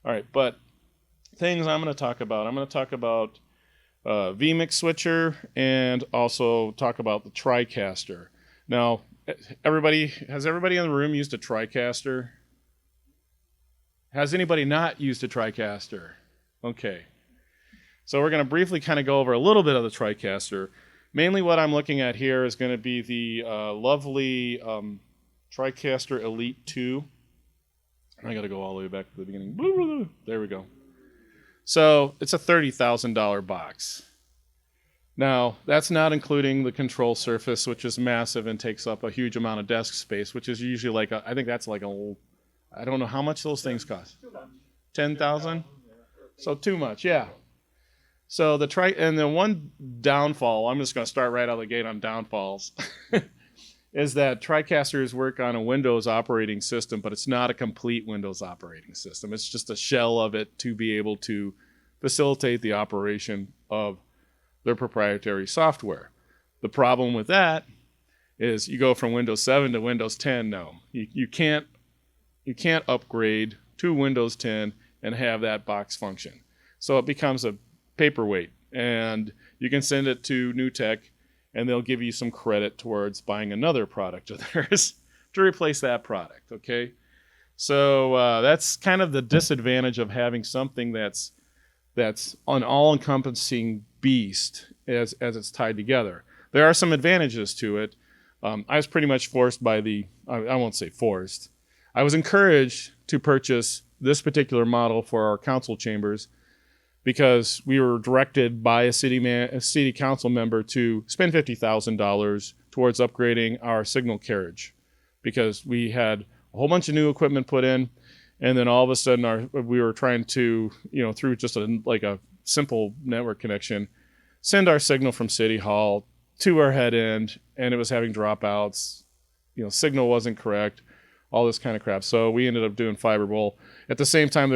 All right, but things I'm going to talk about. I'm going to talk about vMix switcher and also talk about the TriCaster. Now, has everybody in the room used a TriCaster? Has anybody not used a TriCaster? Okay. So we're going to briefly kind of go over a little bit of the TriCaster. Mainly what I'm looking at here is going to be the lovely TriCaster Elite 2. I got to go all the way back to the beginning. There we go. So it's a $30,000 box. Now, that's not including the control surface, which is massive and takes up a huge amount of desk space, which is usually like I think that's like I don't know how much those things cost. 10,000? So too much, yeah. So the one downfall, I'm just going to start right out of the gate on downfalls, is that TriCasters work on a Windows operating system, but it's not a complete Windows operating system. It's just a shell of it to be able to facilitate the operation of their proprietary software. The problem with that is you go from Windows 7 to Windows 10 now. You can't upgrade to Windows 10 and have that box function. So it becomes a paperweight, and you can send it to NewTek, and they'll give you some credit towards buying another product of theirs to replace that product, okay? So that's kind of the disadvantage of having something that's an all-encompassing beast as it's tied together. There are some advantages to it. I was pretty much forced by I won't say forced. I was encouraged to purchase this particular model for our council chambers because we were directed by a city council member to spend $50,000 towards upgrading our signal carriage, because we had a whole bunch of new equipment put in, and then all of a sudden we were trying to, through just a simple network connection, send our signal from City Hall to our head end, and it was having dropouts. Signal wasn't correct, all this kind of crap. So we ended up doing fiber. Well, at the same time,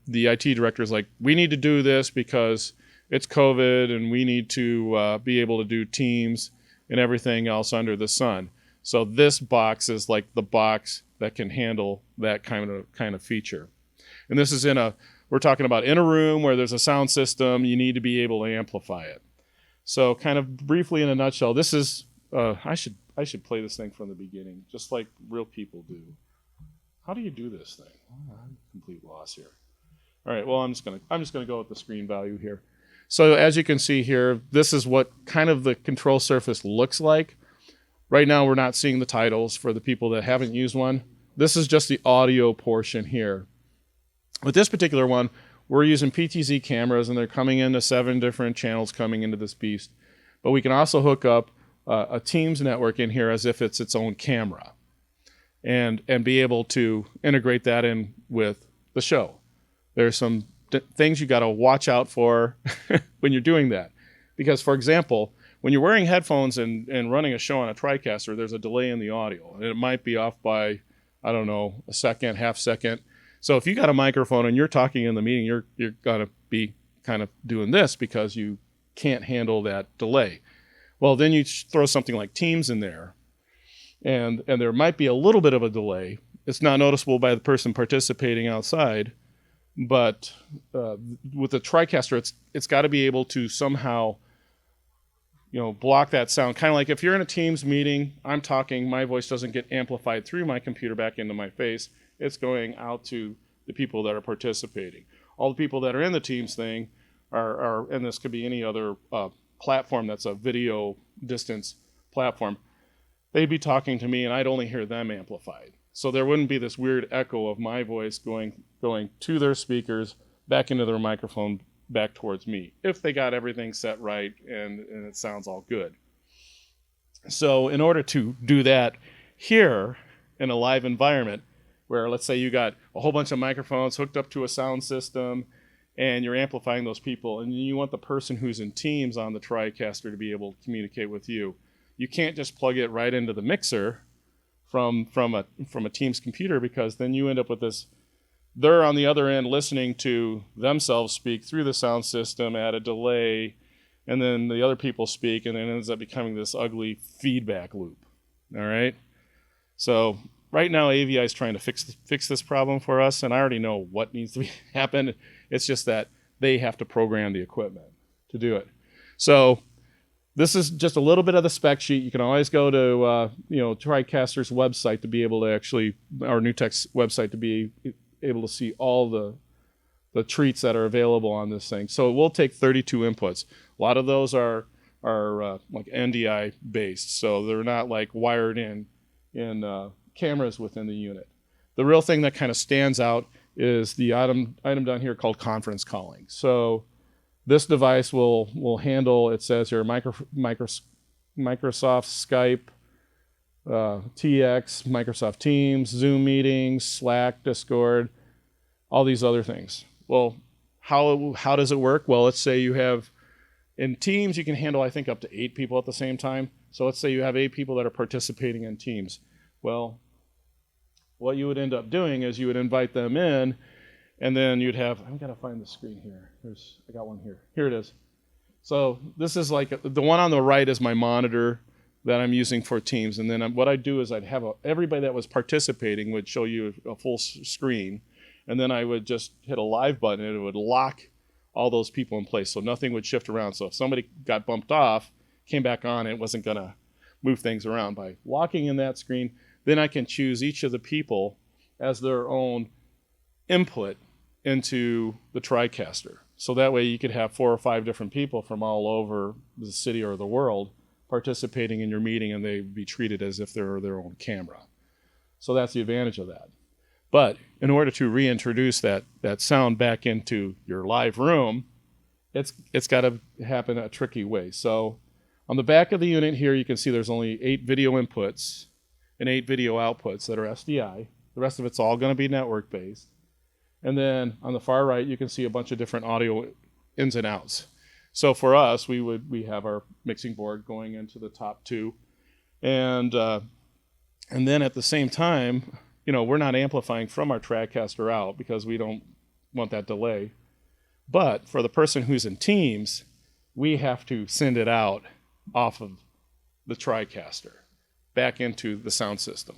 the IT director is like, we need to do this because it's COVID, and we need to be able to do Teams and everything else under the sun. So this box is like the box that can handle that kind of feature. And this is we're talking about in a room where there's a sound system, you need to be able to amplify it. So kind of briefly in a nutshell, this is, I should play this thing from the beginning, just like real people do. How do you do this thing? Oh, I'm complete loss here. All right, well, I'm just gonna go with the screen value here. So as you can see here, this is what kind of the control surface looks like. Right now, we're not seeing the titles for the people that haven't used one. This is just the audio portion here. With this particular one, we're using PTZ cameras, and they're coming into 7 different channels coming into this beast. But we can also hook up a Teams network in here as if it's its own camera, and be able to integrate that in with the show. There's some things you got to watch out for when you're doing that. Because, for example, when you're wearing headphones and running a show on a TriCaster, there's a delay in the audio. And it might be off by, I don't know, a second, half second. So if you got a microphone and you're talking in the meeting, you're going to be kind of doing this because you can't handle that delay. Well, then you throw something like Teams in there, and there might be a little bit of a delay. It's not noticeable by the person participating outside, but with the TriCaster, it's got to be able to somehow, block that sound. Kind of like if you're in a Teams meeting, I'm talking, my voice doesn't get amplified through my computer back into my face. It's going out to the people that are participating. All the people that are in the Teams thing are, and this could be any other platform that's a video distance platform, they'd be talking to me and I'd only hear them amplified. So there wouldn't be this weird echo of my voice going to their speakers, back into their microphone, back towards me, if they got everything set right and it sounds all good. So in order to do that here in a live environment, where let's say you got a whole bunch of microphones hooked up to a sound system and you're amplifying those people, and you want the person who's in Teams on the TriCaster to be able to communicate with you, you can't just plug it right into the mixer from a Teams computer, because then you end up with this, they're on the other end listening to themselves speak through the sound system at a delay, and then the other people speak, and then it ends up becoming this ugly feedback loop. All right? So right now AVI is trying to fix this problem for us, and I already know what needs to happen. It's just that they have to program the equipment to do it. So this is just a little bit of the spec sheet. You can always go to TriCaster's website to be able to actually, our NewTek's website to be able to see all the treats that are available on this thing. So it will take 32 inputs. A lot of those are like NDI based, so they're not like wired in cameras within the unit. The real thing that kind of stands out is the item down here called conference calling. So this device will handle, it says here, Microsoft Skype, TX, Microsoft Teams, Zoom meetings, Slack, Discord, all these other things. Well, how does it work? Well, let's say you have, in Teams, you can handle, I think, up to 8 people at the same time. So let's say you have 8 people that are participating in Teams. Well, what you would end up doing is you would invite them in, and then you'd have, I've got to find the screen here. I got one here. Here it is. So this is like, the one on the right is my monitor that I'm using for Teams. And then what I'd do is I'd have everybody that was participating would show you a full screen. And then I would just hit a live button and it would lock all those people in place. So nothing would shift around. So if somebody got bumped off, came back on, it wasn't going to move things around. By locking in that screen, then I can choose each of the people as their own input into the TriCaster. So that way you could have 4 or 5 different people from all over the city or the world participating in your meeting, and they'd be treated as if they're their own camera. So that's the advantage of that. But in order to reintroduce that sound back into your live room, it's got to happen a tricky way. So on the back of the unit here, you can see there's only 8 video inputs and 8 video outputs that are SDI. The rest of it's all going to be network-based. And then on the far right, you can see a bunch of different audio ins and outs. So for us, we have our mixing board going into the top 2, and then at the same time, we're not amplifying from our TriCaster out because we don't want that delay. But for the person who's in Teams, we have to send it out off of the TriCaster back into the sound system.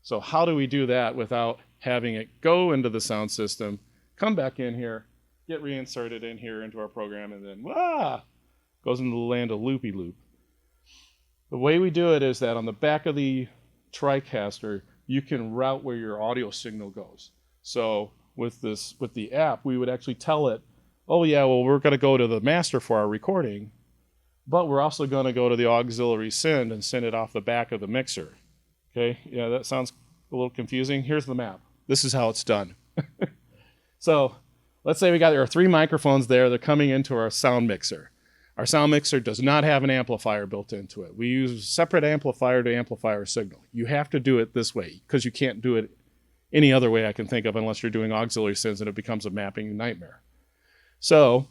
So how do we do that without having it go into the sound system, come back in here, get reinserted in here into our program, and then goes into the land of loopy-loop. The way we do it is that on the back of the TriCaster, you can route where your audio signal goes. So with the app, we would actually tell it, oh yeah, well, we're going to go to the master for our recording, but we're also going to go to the auxiliary send and send it off the back of the mixer. Okay, yeah, that sounds a little confusing. Here's the map. This is how it's done. So let's say there are 3 microphones there. They're coming into our sound mixer. Our sound mixer does not have an amplifier built into it. We use a separate amplifier to amplify our signal. You have to do it this way because you can't do it any other way I can think of unless you're doing auxiliary sends and it becomes a mapping nightmare. So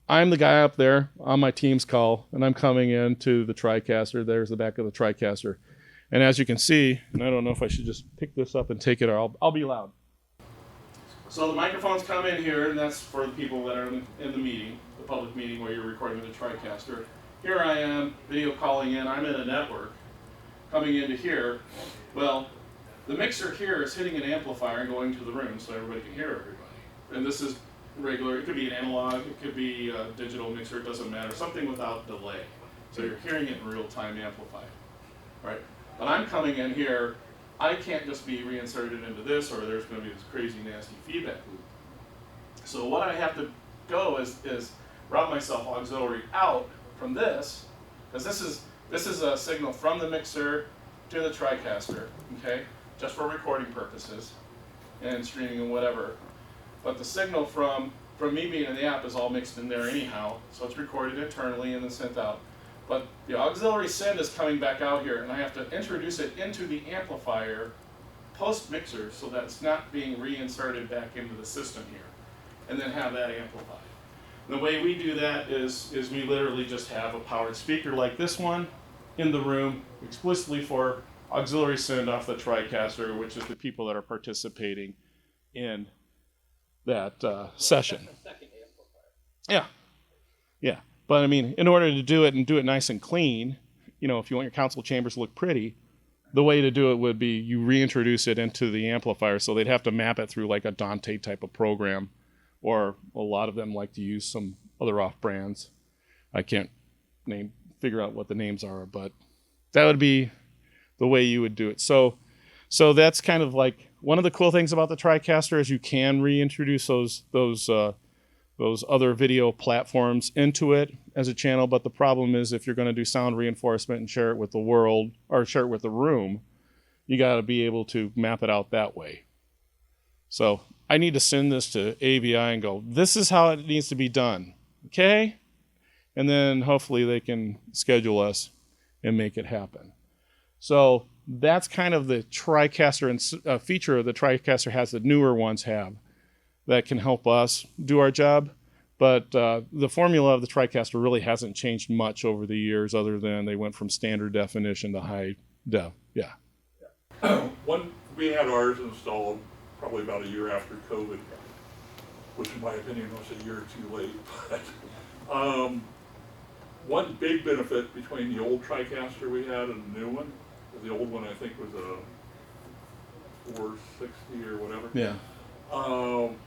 I'm the guy up there on my Teams call, and I'm coming into the TriCaster. There's the back of the TriCaster. And as you can see, and I don't know if I should just pick this up and take it, or I'll be loud. So the microphones come in here, and that's for the people that are in the meeting, the public meeting where you're recording the TriCaster. Here I am, video calling in. I'm in a network coming into here. Well, the mixer here is hitting an amplifier and going to the room so everybody can hear everybody. And this is regular. It could be an analog. It could be a digital mixer. It doesn't matter. Something without delay. So you're hearing it in real time amplified. Right? But I'm coming in here, I can't just be reinserted into this, or there's going to be this crazy, nasty feedback loop. So what I have to go is route myself auxiliary out from this, because this is a signal from the mixer to the TriCaster, okay, just for recording purposes and streaming and whatever. But the signal from me being in the app is all mixed in there anyhow, so it's recorded internally and then sent out. But the auxiliary send is coming back out here, and I have to introduce it into the amplifier post-mixer so that it's not being reinserted back into the system here, and then have that amplified. The way we do that is we literally just have a powered speaker like this one in the room explicitly for auxiliary send off the TriCaster, which is the people that are participating in that session. Yeah. But I mean, in order to do it and do it nice and clean, if you want your council chambers to look pretty, the way to do it would be you reintroduce it into the amplifier, so they'd have to map it through like a Dante type of program, or a lot of them like to use some other off brands. I can't figure out what the names are, but that would be the way you would do it. So that's kind of like one of the cool things about the TriCaster is you can reintroduce those other video platforms into it as a channel. But the problem is if you're going to do sound reinforcement and share it with the world or share it with the room, you got to be able to map it out that way. So I need to send this to AVI and go, this is how it needs to be done. Okay? And then hopefully they can schedule us and make it happen. So that's kind of the TriCaster and feature the TriCaster has that newer ones have that can help us do our job. But the formula of the TriCaster really hasn't changed much over the years, other than they went from standard definition to high def. Yeah. We had ours installed probably about a year after COVID, which in my opinion was a year or two late. But one big benefit between the old TriCaster we had and the new one, the old one I think was a 460 or whatever. Yeah.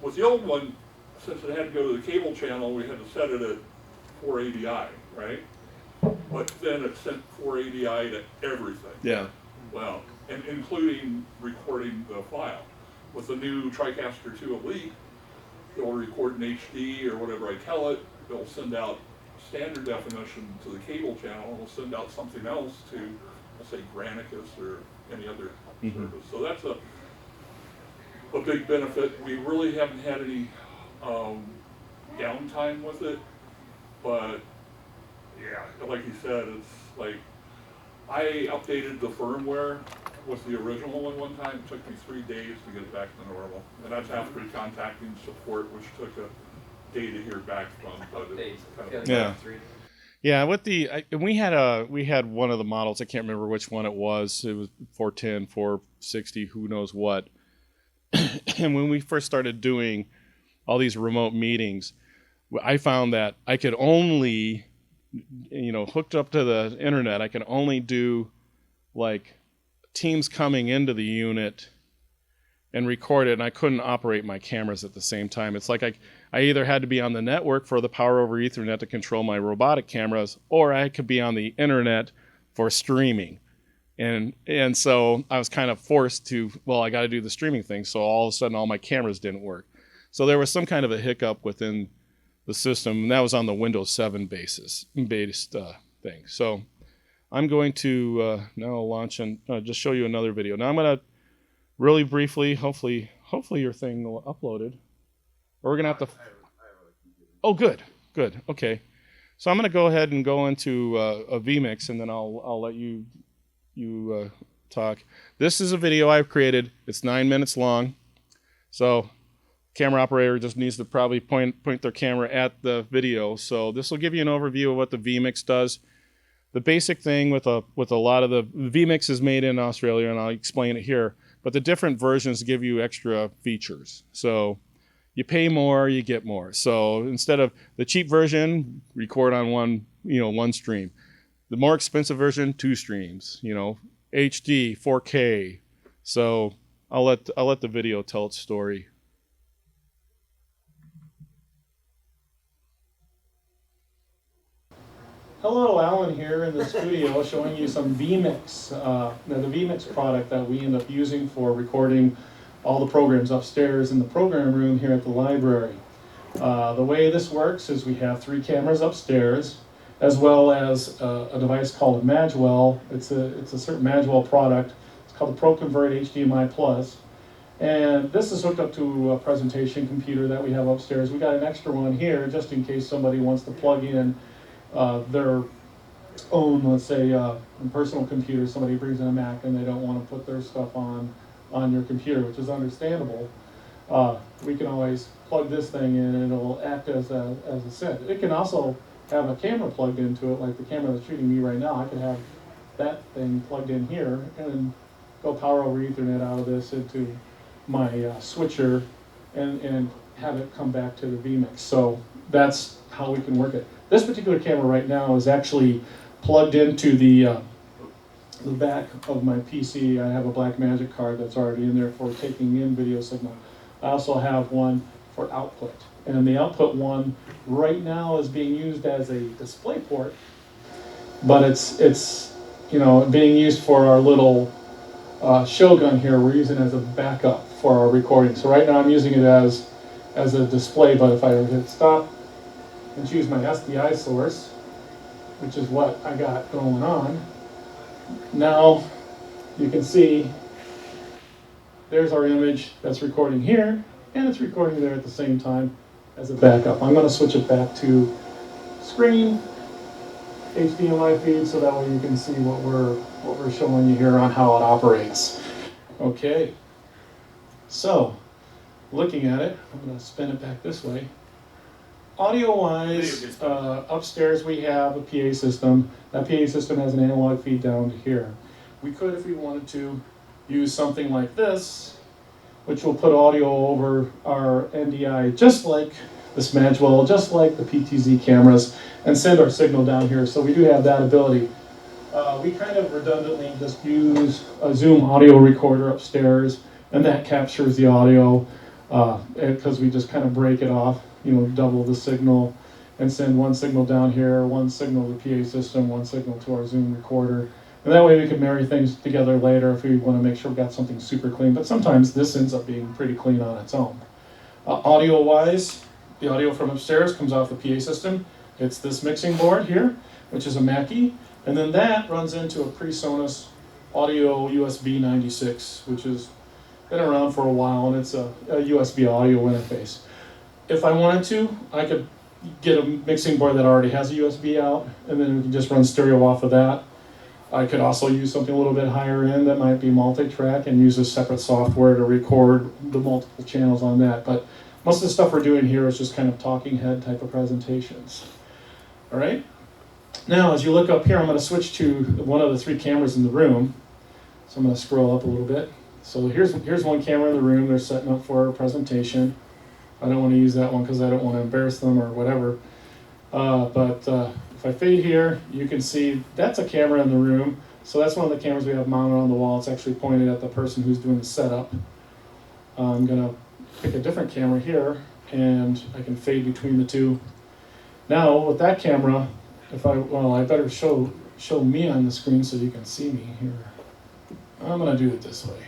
With the old one, since it had to go to the cable channel, we had to set it at 480i, right? But then it sent 480i to everything. Yeah. Well, and including recording the file. With the new TriCaster 2 Elite, it'll record in HD or whatever I tell it. It'll send out standard definition to the cable channel. It'll send out something else to, let's say, Granicus or any other service. So that's a big benefit. We really haven't had any downtime with it, but yeah, like you said, it's like I updated the firmware with the original one time. It took me 3 days to get it back to normal, and that's after contacting support, which took a day to hear back from. But it's kind of yeah. Yeah, with we had one of the models. I can't remember which one it was. It was 410, 460, who knows what. And when we first started doing all these remote meetings, I found that I could only, hooked up to the internet, I could only do like teams coming into the unit and record it, and I couldn't operate my cameras at the same time. It's like I either had to be on the network for the power over Ethernet to control my robotic cameras, or I could be on the internet for streaming. And so I was kind of forced to, I got to do the streaming thing. So all of a sudden, all my cameras didn't work. So there was some kind of a hiccup within the system, and that was on the Windows 7 based thing. So I'm going to now launch and just show you another video. Now I'm going to really briefly, hopefully your thing will uploaded. Or we're going to have to... Oh, good. Okay. So I'm going to go ahead and go into a vMix, and then I'll let you talk. This is a video I've created. It's 9 minutes long. So camera operator just needs to probably point their camera at the video. So this will give you an overview of what the vMix does. The basic thing with a lot of the vMix is made in Australia, and I'll explain it here. But the different versions give you extra features. So you pay more, you get more. So instead of the cheap version, record on one stream. The more expensive version, 2 streams. HD, 4K. So I'll let the video tell its story. Hello, Alan here in the studio showing you some vMix, the vMix product that we end up using for recording all the programs upstairs in the program room here at the library. The way this works is we have 3 cameras upstairs, as well as a device called a Magwell. It's a certain Magwell product. It's called the ProConvert HDMI Plus. And this is hooked up to a presentation computer that we have upstairs. We got an extra one here just in case somebody wants to plug in their own, let's say, personal computer. Somebody brings in a Mac and they don't want to put their stuff on your computer, which is understandable. We can always plug this thing in and it'll act as a synth. It can also have a camera plugged into it, like the camera that's shooting me right now. I could have that thing plugged in here and then go power over Ethernet out of this into my switcher and have it come back to the vMix. So that's how we can work it. This particular camera right now is actually plugged into the the back of my PC, I have a Blackmagic card that's already in there for taking in video signal. I also have one for output. And the output one right now is being used as a display port, but it's being used for our little Shogun here. We're using it as a backup for our recording. So right now I'm using it as a display, but if I hit stop and choose my SDI source, which is what I got going on, now you can see there's our image that's recording here, and it's recording there at the same time as a backup. I'm going to switch it back to screen HDMI feed so that way you can see what we're showing you here on how it operates. Okay, so looking at it, I'm going to spin it back this way. Audio-wise, upstairs we have a PA system. That PA system has an analog feed down to here. We could, if we wanted to, use something like this, which will put audio over our NDI, just like the Smagwell, just like the PTZ cameras, and send our signal down here. So we do have that ability. We kind of redundantly just use a Zoom audio recorder upstairs, and that captures the audio because we just kind of break it off, double the signal, and send one signal down here, one signal to the PA system, one signal to our Zoom recorder. And that way we can marry things together later if we want to make sure we've got something super clean. But sometimes this ends up being pretty clean on its own. Audio-wise, the audio from upstairs comes off the PA system. It's this mixing board here, which is a Mackie. And then that runs into a PreSonus Audio USB 96, which has been around for a while, and it's a USB audio interface. If I wanted to, I could get a mixing board that already has a USB out, and then we can just run stereo off of that. I could also use something a little bit higher end that might be multi-track and use a separate software to record the multiple channels on that. But most of the stuff we're doing here is just kind of talking head type of presentations. All right? Now, as you look up here, I'm going to switch to one of the 3 cameras in the room. So I'm going to scroll up a little bit. So here's one camera in the room. They're setting up for a presentation. I don't want to use that one because I don't want to embarrass them or whatever. If I fade here, you can see that's a camera in the room. So that's one of the cameras we have mounted on the wall. It's actually pointed at the person who's doing the setup. I'm going to pick a different camera here, and I can fade between the two. Now, with that camera, I better show me on the screen so you can see me here. I'm going to do it this way.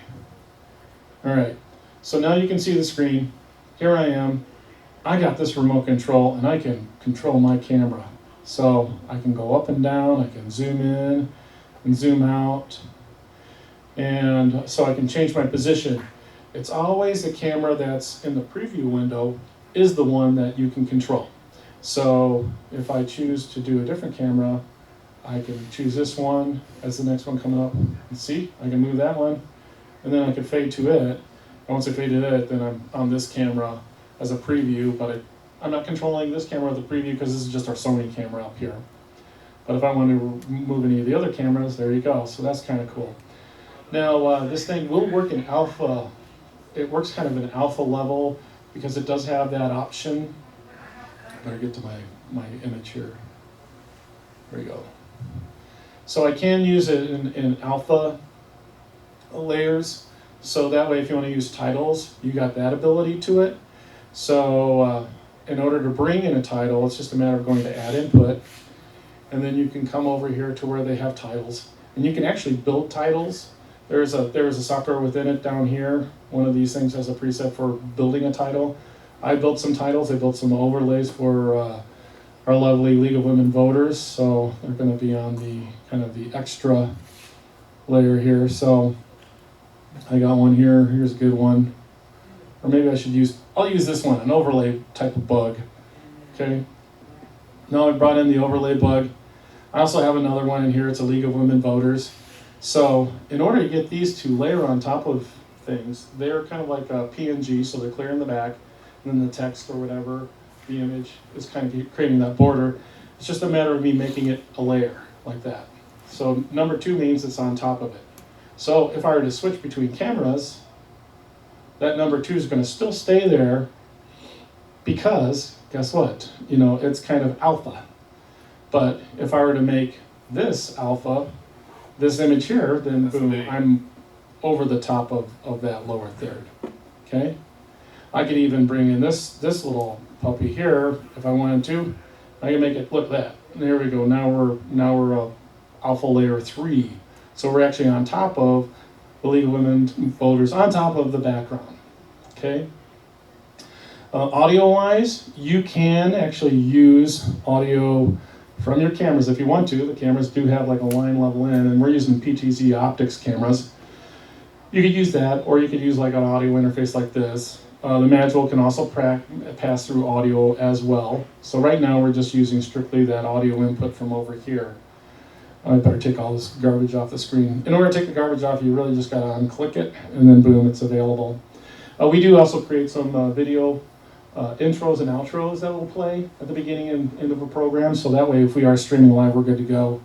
All right, so now you can see the screen. Here I am. I got this remote control, and I can control my camera. So I can go up and down, I can zoom in and zoom out, and so I can change my position. It's always the camera that's in the preview window is the one that you can control. So if I choose to do a different camera, I can choose this one as the next one coming up. And see, I can move that one, and then I can fade to it. And once I fade to it, then I'm on this camera as a preview, but I'm not controlling this camera with the preview because this is just our Sony camera up here. But if I want to move any of the other cameras, there you go. So that's kind of cool. Now, this thing will work in alpha. It works kind of in alpha level because it does have that option. Better get to my image here. There you go. So I can use it in alpha layers. So that way, if you want to use titles, you got that ability to it. So in order to bring in a title, it's just a matter of going to add input, and then you can come over here to where they have titles, and you can actually build titles. There is a software within it down here. One of these things has a preset for building a title. I built some titles. I built some overlays for our lovely League of Women Voters, so they're going to be on the kind of the extra layer here. So I got one here. Here's a good one. Or maybe I'll use this one, an overlay type of bug. Okay. Now I brought in the overlay bug. I also have another one in here. It's a League of Women Voters. So in order to get these to layer on top of things, they're kind of like a PNG, so they're clear in the back, and then the text or whatever, the image is kind of creating that border. It's just a matter of me making it a layer like that. So number 2 means it's on top of it. So if I were to switch between cameras, that number 2 is going to still stay there because, guess what? It's kind of alpha. But if I were to make this alpha, this image here, then That's the boom, video. I'm over the top of that lower third. Okay? I could even bring in this little puppy here if I wanted to. I can make it look that. There we go. Now we're alpha layer 3. So we're actually on top of the League of Women Voters, on top of the background. Okay? Audio wise, you can actually use audio from your cameras if you want to. The cameras do have like a line level in, and we're using PTZ optics cameras. You could use that, or you could use like an audio interface like this. The module can also pass through audio as well. So right now we're just using strictly that audio input from over here. I better take all this garbage off the screen. In order to take the garbage off, you really just gotta unclick it, and then boom, it's available. We do also create some video intros and outros that will play at the beginning and end of a program, so that way if we are streaming live, we're good to go.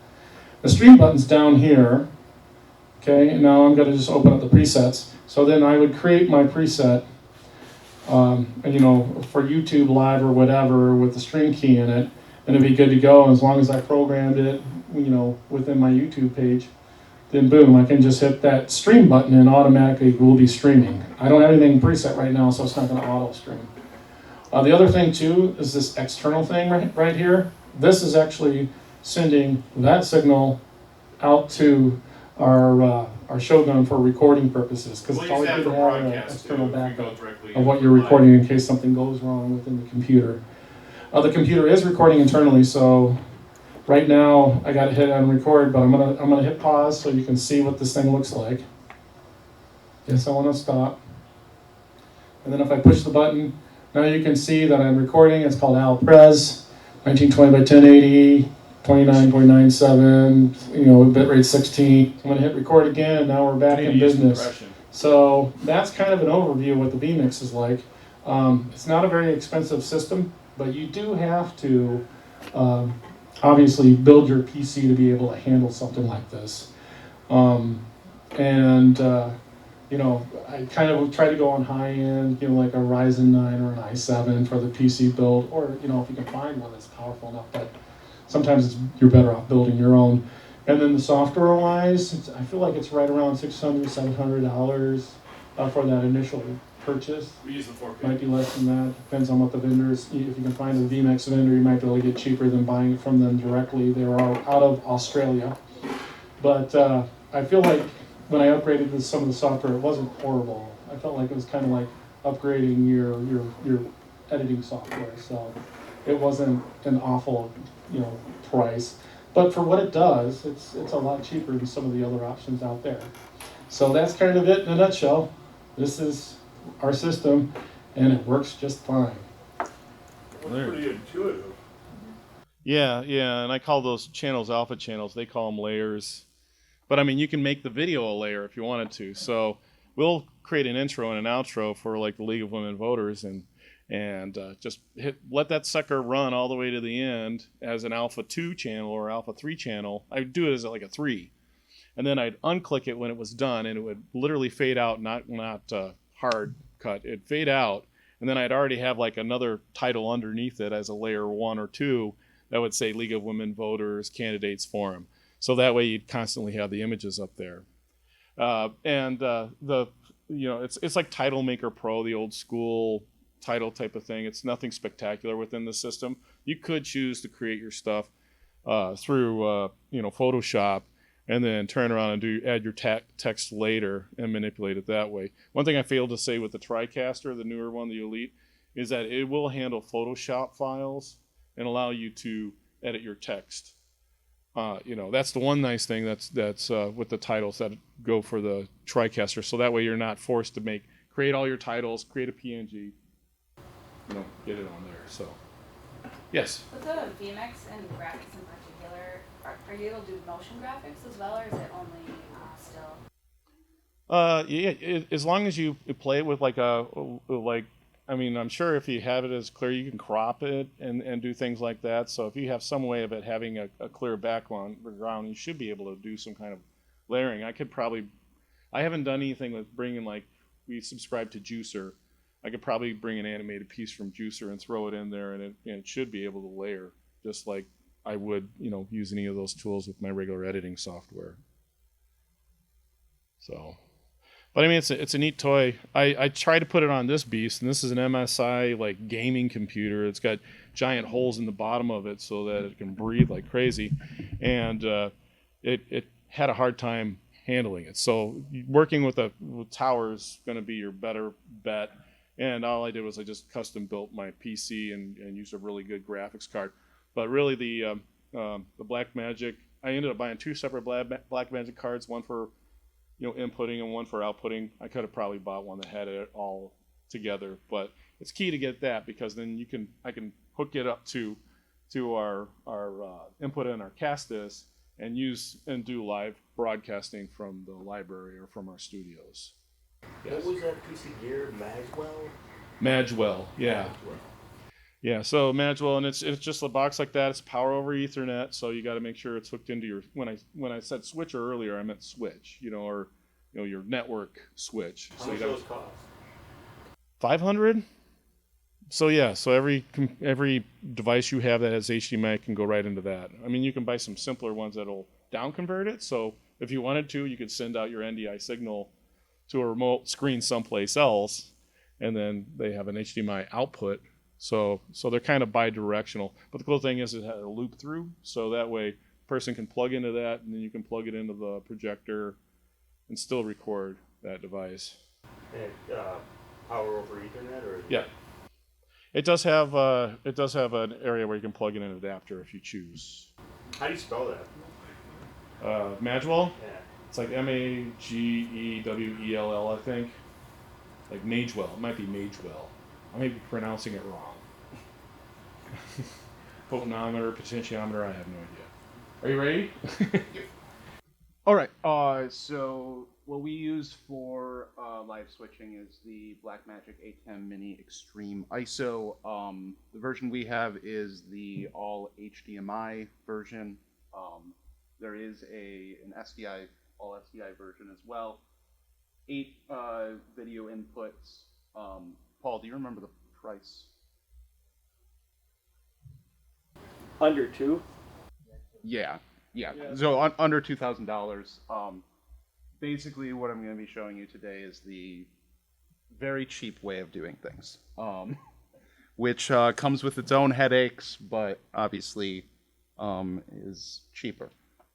The stream button's down here. Okay, and now I'm gonna just open up the presets. So then I would create my preset, and for YouTube Live or whatever with the stream key in it, and it'd be good to go. And as long as I programmed it, within my YouTube page, then boom, I can just hit that stream button and automatically we'll be streaming. I don't have anything preset right now, so it's not gonna auto stream. The other thing too is this external thing right here. This is actually sending that signal out to our Shogun for recording purposes, because it's always good to have an external backup of what you're recording in case something goes wrong within the computer. The computer is recording internally, so right now I got to hit on record, but I'm gonna hit pause so you can see what this thing looks like. Yes, I want to stop, and then if I push the button, now you can see that I'm recording. It's called Alpres, 1920 by 1080. 29.97, bitrate 16. I'm gonna hit record again, and now we're back in business. So that's kind of an overview of what the vMix is like. It's not a very expensive system, but you do have to obviously build your PC to be able to handle something like this. I kind of try to go on high end, like a Ryzen 9 or an i7 for the PC build, or if you can find one that's powerful enough. But sometimes you're better off building your own. And then the software wise, I feel like it's right around $600, $700 for that initial purchase. We use the 4K. Might be less than that, depends on what the vendors, if you can find a vMix vendor, you might be able to get cheaper than buying it from them directly. They're all out of Australia. But I feel like when I upgraded to some of the software, it wasn't horrible. I felt like it was kind of like upgrading your editing software. So it wasn't an awful price, but for what it does, it's a lot cheaper than some of the other options out there. So that's kind of it in a nutshell. This is our system, and it works just fine. It's pretty intuitive. Yeah, and I call those channels alpha channels. They call them layers. But I mean, you can make the video a layer if you wanted to. So we'll create an intro and an outro for like the League of Women Voters, and just let that sucker run all the way to the end as an alpha 2 channel or alpha 3 channel. I'd do it as like a 3, and then I'd unclick it when it was done, and it would literally fade out, not hard cut. It'd fade out, and then I'd already have like another title underneath it as a layer 1 or 2 that would say League of Women Voters Candidates Forum. So that way you'd constantly have the images up there. It's like Title Maker Pro, the old school title type of thing. It's nothing spectacular within the system. You could choose to create your stuff through Photoshop, and then turn around and add your text later and manipulate it that way. One thing I failed to say with the TriCaster, the newer one, the Elite, is that it will handle Photoshop files and allow you to edit your text. That's the one nice thing that's with the titles that go for the TriCaster. So that way you're not forced to create all your titles, create a PNG, get it on there. So, yes. With the vMix and graphics in particular, are you able to do motion graphics as well, or is it only still? As long as you play it with I'm sure if you have it as clear, you can crop it and do things like that. So if you have some way of it having a clear background, you should be able to do some kind of layering. I haven't done anything with bringing, we subscribe to Juicer. I could probably bring an animated piece from Juicer and throw it in there, and it should be able to layer just like I would, use any of those tools with my regular editing software. So, but I mean, it's a neat toy. I tried to put it on this beast, and this is an MSI like gaming computer. It's got giant holes in the bottom of it so that it can breathe like crazy, and it had a hard time handling it. So working with tower is going to be your better bet. And all I did was I just custom built my PC and used a really good graphics card. But really the Blackmagic, I ended up buying two separate Blackmagic cards, one for inputting and one for outputting. I could have probably bought one that had it all together, but it's key to get that because then I can hook it up to our input in our Castis and do live broadcasting from the library or from our studios. Yes. What was that piece of gear? Magwell, yeah. Magwell. Yeah, so Magwell, and it's just a box like that. It's power over Ethernet, so you got to make sure it's hooked into your. When I said switcher earlier, I meant switch, or your network switch. How So much you got those cost? 500. So yeah, so every device you have that has HDMI can go right into that. I mean, you can buy some simpler ones that'll down convert it. So if you wanted to, you could send out your NDI signal to a remote screen someplace else, and then they have an HDMI output. So they're kind of bi-directional. But the cool thing is it had a loop through, so that way a person can plug into that, and then you can plug it into the projector and still record that device. And power over Ethernet, or Yeah. It does have an area where you can plug in an adapter if you choose. How do you spell that? Magwell? Yeah. It's like Magewell, I think. Like Magewell. It might be Magewell. I may be pronouncing it wrong. Potentiometer, potentiometer, I have no idea. Are you ready? All right. So what we use for live switching is the Blackmagic A10 Mini Extreme ISO. The version we have is the all HDMI version. There is an SDI, all SDI version as well. 8 video inputs. Paul, do you remember the price? Under 2? Yeah. So under $2,000. Basically, what I'm going to be showing you today is the very cheap way of doing things, which comes with its own headaches, but obviously is cheaper.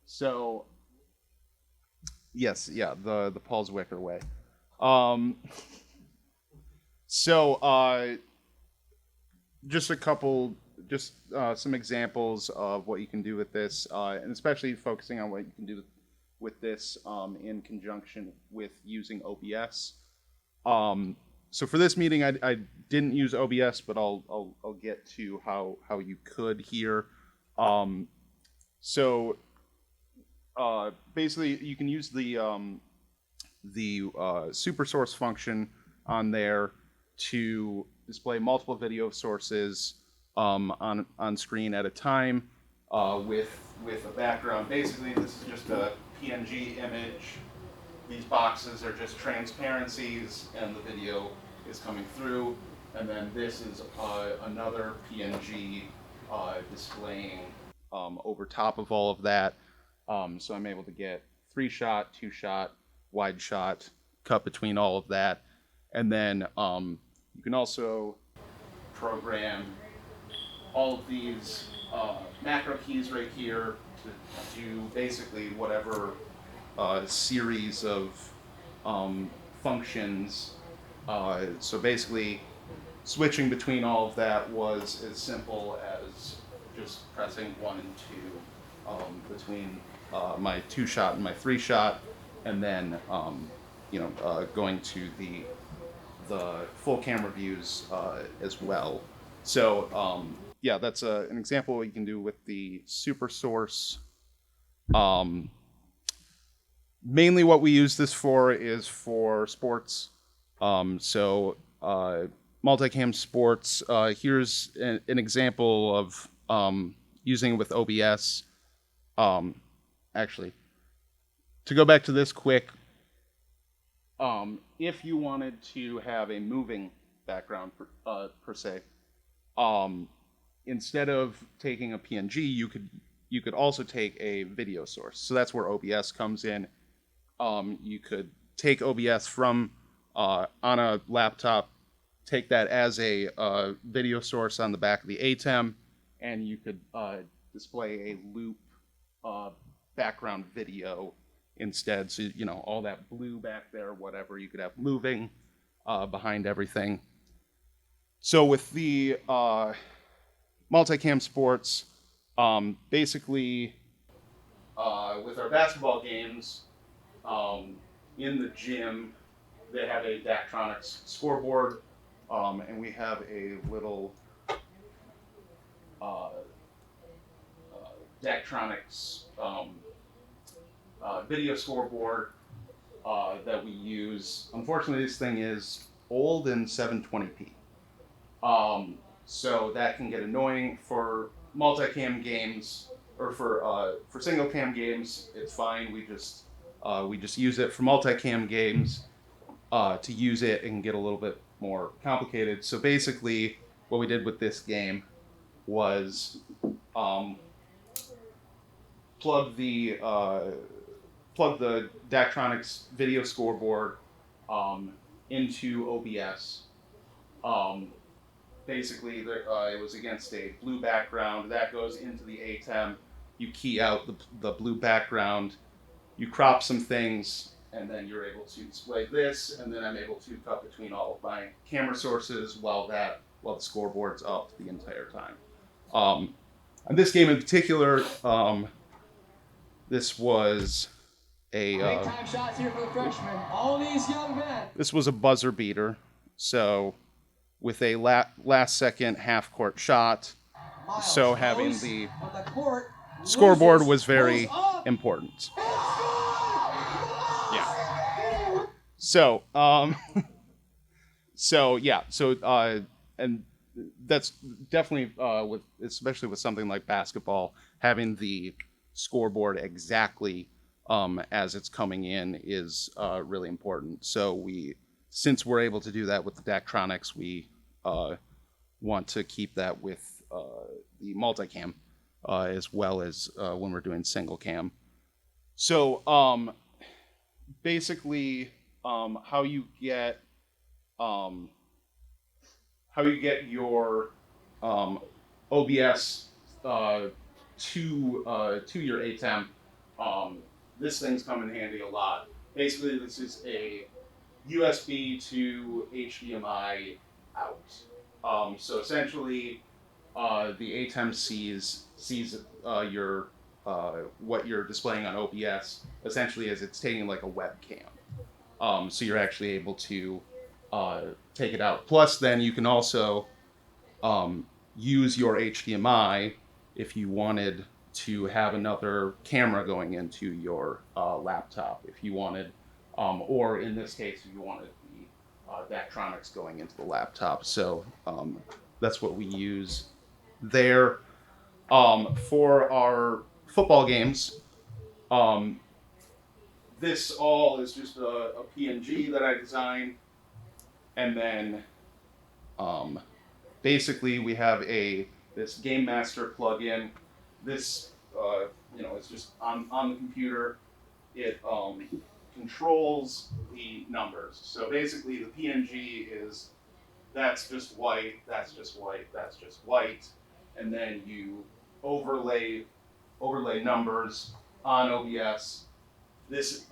So, yes, the Paul's Wicker way. Just some examples of what you can do with this, and especially focusing on what you can do with this in conjunction with using OBS. So for this meeting, I didn't use OBS, but I'll get to how you could here. Basically, you can use the super source function on there to display multiple video sources on screen at a time with a background. Basically, this is just a PNG image. These boxes are just transparencies, and the video is coming through. And then this is another PNG displaying over top of all of that. So I'm able to get 3-shot, 2-shot, wide shot, cut between all of that. And then you can also program all of these macro keys right here to do basically whatever series of functions. So basically, switching between all of that was as simple as just pressing 1 and 2 between my 2-shot and my 3-shot, and then going to the full camera views as well. So yeah, that's an example of what you can do with the super source. Mainly what we use this for is for sports. So multicam sports. Here's an example of using it with OBS. Actually, to go back to this quick, if you wanted to have a moving background per se, instead of taking a PNG, you could also take a video source. So that's where OBS comes in. you could take OBS from on a laptop, take that as a video source on the back of the ATEM, and you could display a loop background video instead. So, you know, all that blue back there, whatever, you could have moving behind everything. So with the multicam sports, basically with our basketball games, in the gym, they have a Daktronics scoreboard, and we have a little Daktronics video scoreboard that we use. Unfortunately, this thing is old in 720p. So that can get annoying for multicam games, or for single cam games. It's fine. We just use it for multicam games. To use it, it can get a little bit more complicated. So basically, what we did with this game was plug the Daktronics video scoreboard into OBS. Basically, it was against a blue background. That goes into the ATEM. You key out the blue background. You crop some things, and then you're able to display this, and then I'm able to cut between all of my camera sources while the scoreboard's up the entire time. On this game in particular, this was a Big time shots here for the freshmen. All these young men. this was a buzzer beater. So with a last second half court shot, Miles so having goes, the but the court scoreboard loses, was very goes up. important. Yeah. So, and that's definitely especially with something like basketball, having the scoreboard exactly as it's coming in is really important. So since we're able to do that with the Daktronics, we want to keep that with the multicam as well as when we're doing single cam. So basically, how you get your OBS to your ATEM. This thing's come in handy a lot. Basically, this is a USB to HDMI out. So essentially, the ATEM sees your what you're displaying on OBS essentially as it's taking like a webcam. So you're actually able to take it out. Plus, then you can also use your HDMI if you wanted to have another camera going into your laptop. If you wanted, or in this case, if you wanted the Daktronics going into the laptop. So that's what we use there. For our football games, this all is just a PNG that I designed, and then basically we have this Game Master plugin. This it's just on the computer. It controls the numbers. So basically, the PNG is that's just white, that's just white, that's just white, and then you overlay numbers on OBS. This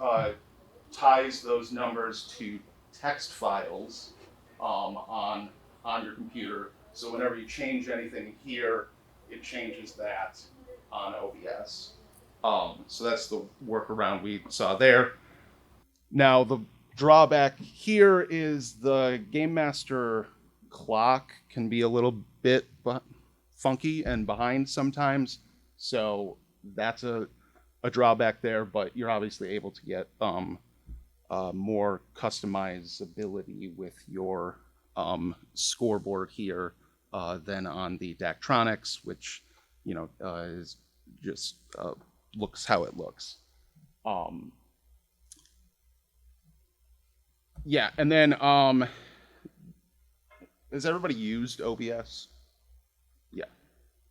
ties those numbers to text files on your computer. So whenever you change anything here, it changes that on OBS. So that's the workaround we saw there. Now the drawback here is the Game Master clock can be a little bit funky and behind sometimes. So that's a drawback there, but you're obviously able to get more customizability with your scoreboard here than on the Daktronics, which is just looks how it looks. Yeah, and then has everybody used OBS? Yeah.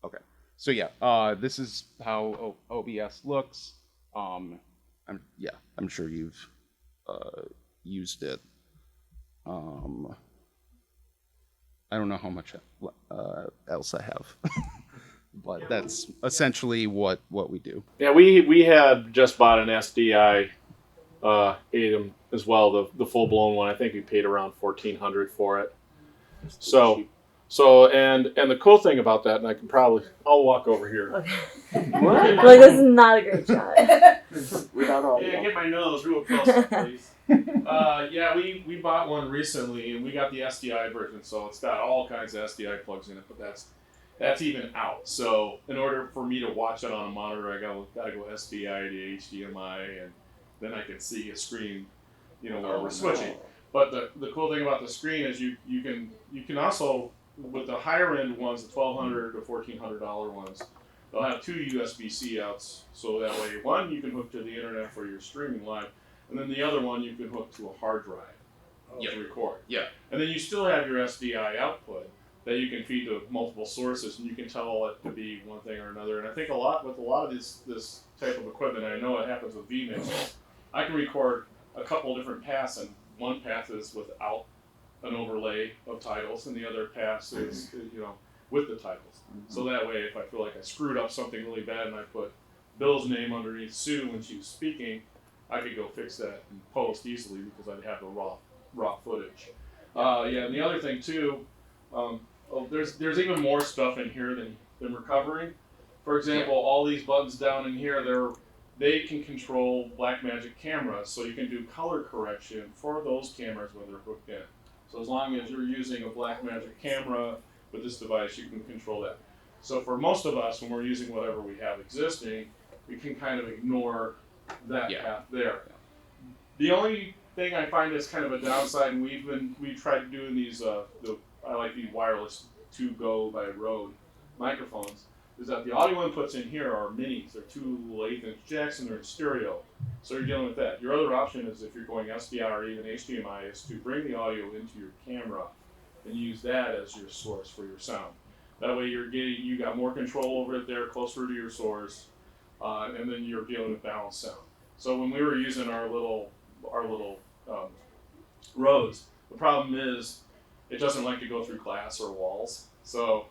Okay. So yeah, this is how OBS looks. I'm sure you've used it. I don't know how much else I have, but that's essentially what we do. Yeah, we had just bought an SDI ATEM as well, the full blown one. I think we paid around $1,400 for it. So and the cool thing about that, and I'll walk over here. Okay. Like, this is not a great shot. Without all. Yeah, get my nose real close, please. Yeah, we bought one recently, and we got the SDI version, so it's got all kinds of SDI plugs in it, but that's even out. So in order for me to watch it on a monitor, I gotta go SDI to HDMI, and then I can see a screen, where we're switching. But the cool thing about the screen is you can also, with the higher end ones, the $1,200 to $1,400 ones, they'll have 2 USB-C outs, so that way one you can hook to the internet for your streaming live, and then the other one you can hook to a hard drive to record. Yeah. And then you still have your SDI output that you can feed to multiple sources, and you can tell it to be one thing or another. And I think with a lot of this type of equipment, I know it happens with vMix, I can record a couple different paths, and one path is without an overlay of titles, and the other path is with the titles. So that way, if I feel like I screwed up something really bad and I put Bill's name underneath Sue when she was speaking, I could go fix that in post easily because I'd have the raw footage. And the other thing too, there's even more stuff in here than recovering. For example, all these buttons down in here, they can control Blackmagic cameras, so you can do color correction for those cameras when they're hooked in. So as long as you're using a Blackmagic camera with this device, you can control that. So for most of us, when we're using whatever we have existing, we can kind of ignore that path there. The only thing I find is kind of a downside, and we've tried doing these I like these wireless 2Go by Rode microphones, is that the audio inputs in here are minis. They're 2 8-inch jacks and they're in stereo. So you're dealing with that. Your other option is, if you're going SDI or even HDMI, is to bring the audio into your camera and use that as your source for your sound. That way you got more control over it there, closer to your source, and then you're dealing with balanced sound. So when we were using our little Rodes, the problem is it doesn't like to go through glass or walls. So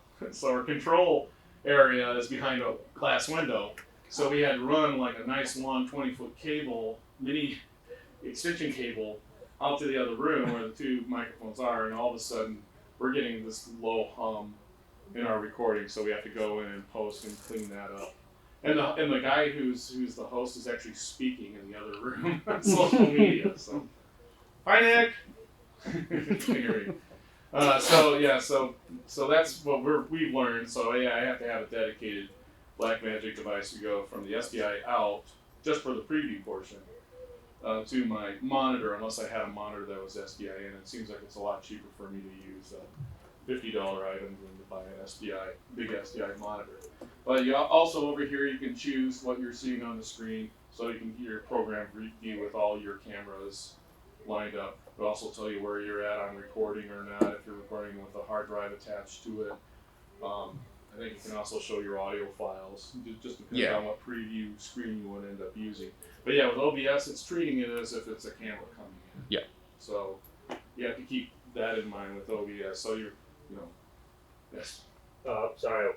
our control area is behind a glass window. So we had to run like a nice long 20-foot cable, mini extension cable, out to the other room where the 2 microphones are, and all of a sudden we're getting this low hum in our recording, so we have to go in and post and clean that up. And the guy who's the host is actually speaking in the other room on social media. So, hi Nick. So that's what we've learned. So I have to have a dedicated Blackmagic device to go from the SDI out just for the preview portion to my monitor, unless I had a monitor that was SDI in. It seems like it's a lot cheaper for me to use $50 items than to buy an big SDI monitor. But you also over here you can choose what you're seeing on the screen, so you can get your program view with all your cameras lined up. It'll also tell you where you're at on recording or not, if you're recording with a hard drive attached to it. I think it can also show your audio files. It just depends on what preview screen you want to end up using. But yeah, with OBS, it's treating it as if it's a camera coming in. Yeah. So you have to keep that in mind with OBS. So yes. Sorry,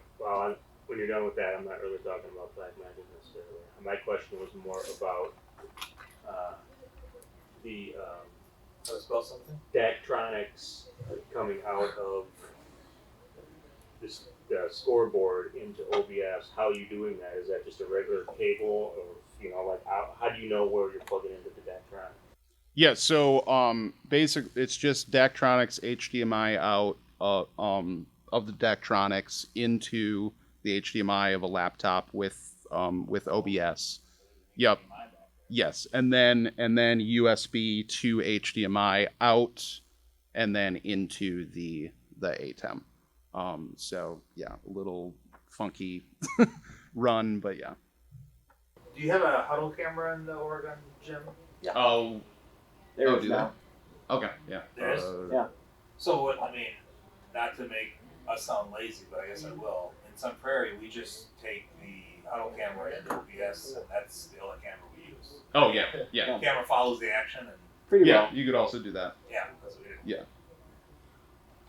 when you're done with that, I'm not really talking about Blackmagic necessarily. My question was more about the How to spell something? Daktronics coming out of the scoreboard into OBS. How are you doing that? Is that just a regular cable, or how do you know where you're plugging into the Daktronics? Yeah, so it's just Daktronics HDMI out of the Daktronics into the HDMI of a laptop with OBS. Yep. Yes, and then USB to HDMI out, and then into the ATEM. So yeah, a little funky run, but yeah. Do you have a huddle camera in the Oregon gym? Yeah. Oh, There oh, is do now. they? Okay, yeah. There is? Yeah. So, not to make us sound lazy, but I guess I will. In Sun Prairie, we just take the huddle camera into OBS, and that's the only camera we use. Oh yeah, yeah, Camera follows the action, and Pretty yeah. well. You could also do that. yeah, that's what it is.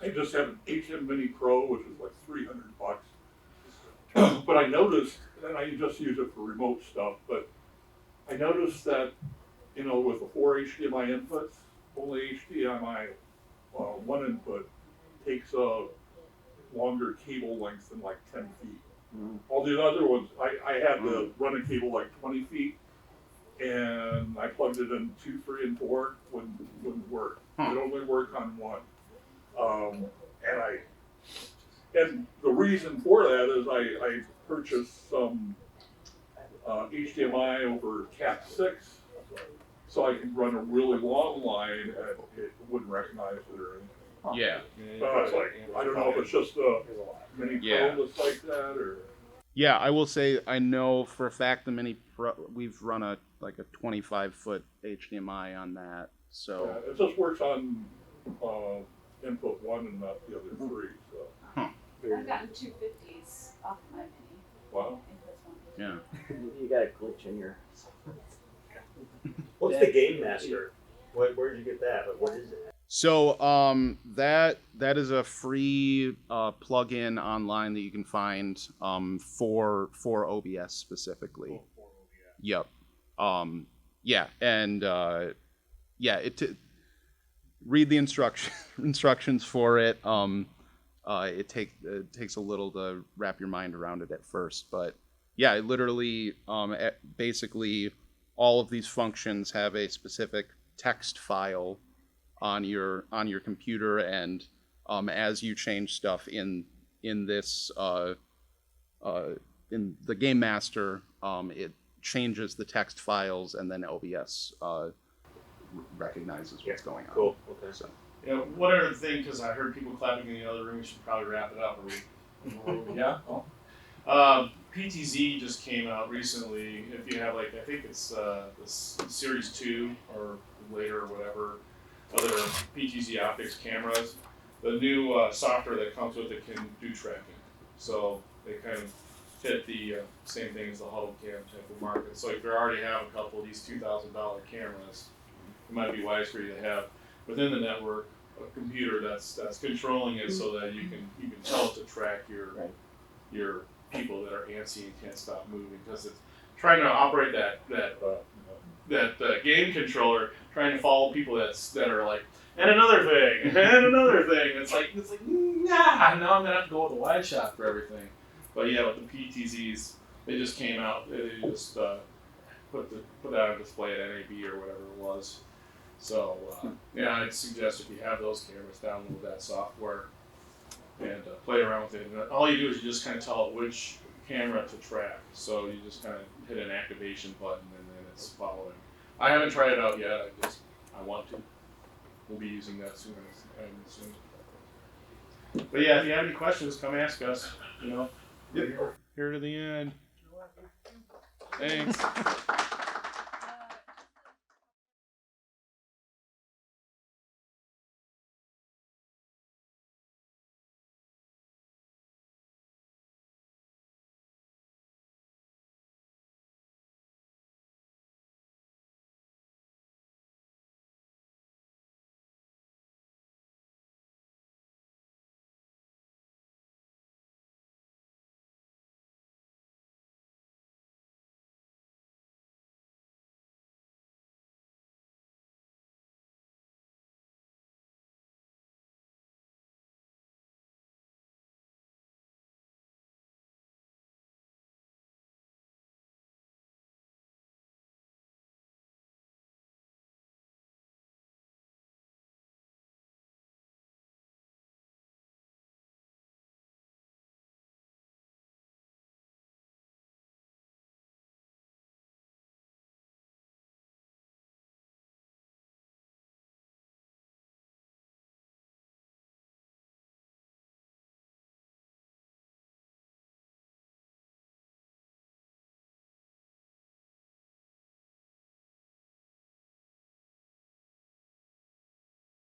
I just have an HM Mini Pro, which is like $300. But I noticed, and I just use it for remote stuff, but I noticed that, you know, with the 4 HDMI inputs, only HDMI one input takes a longer cable length than like 10 feet. Mhm. All the other ones, I had to run a cable like 20 feet, and I plugged it in 2, 3, and 4, wouldn't work. Huh. It only worked on one. And the reason for that is I purchased some HDMI over Cat6, so I could run a really long line and it wouldn't recognize it or anything. Yeah, So I was like, I don't know if it's just a Mini Yeah. Pro that's like that or. yeah. I will say I know for a fact the Mini Pro. We've run a 25-foot HDMI on that. So It just works on input 1 and not the other 3. So I've gotten 250s off my mini. wow. yeah. You got a glitch in your. What's the Game Master? Where did you get that? Like, what is it? So that is a free plugin online that you can find for OBS specifically. Yep. Yeah, and yeah, read the instructions for it. It takes a little to wrap your mind around it at first, but yeah, it literally basically all of these functions have a specific text file on your computer, and as you change stuff in this in the Game Master, it changes the text files, and then OBS recognizes what's going on. Cool. Okay. So Yeah, one other thing, because I heard people clapping in the other room, we should probably wrap it up. Yeah. PTZ just came out recently. If you have I think it's the Series 2 or later or whatever, other PTZ optics cameras, the new software that comes with it can do tracking. So they kind of fit the same thing as the huddle cam type of market. So if you already have a couple of these $2,000 cameras, it might be wise for you to have within the network a computer that's controlling it so that you can tell it to track your people that are antsy and can't stop moving, because it's trying to operate that game controller, trying to follow people that are like, and another thing, and another thing. It's like nah, now I'm gonna have to go with a wide shot for everything. But yeah, with the PTZs, they just came out. They just put that on display at NAB or whatever it was. So yeah, I'd suggest if you have those cameras, download that software and play around with it. And all you do is you just kind of tell it which camera to track. So you just kind of hit an activation button and then it's following. I haven't tried it out yet. I want to. We'll be using that soon. But yeah, if you have any questions, come ask us. You know, here to the end. Thanks.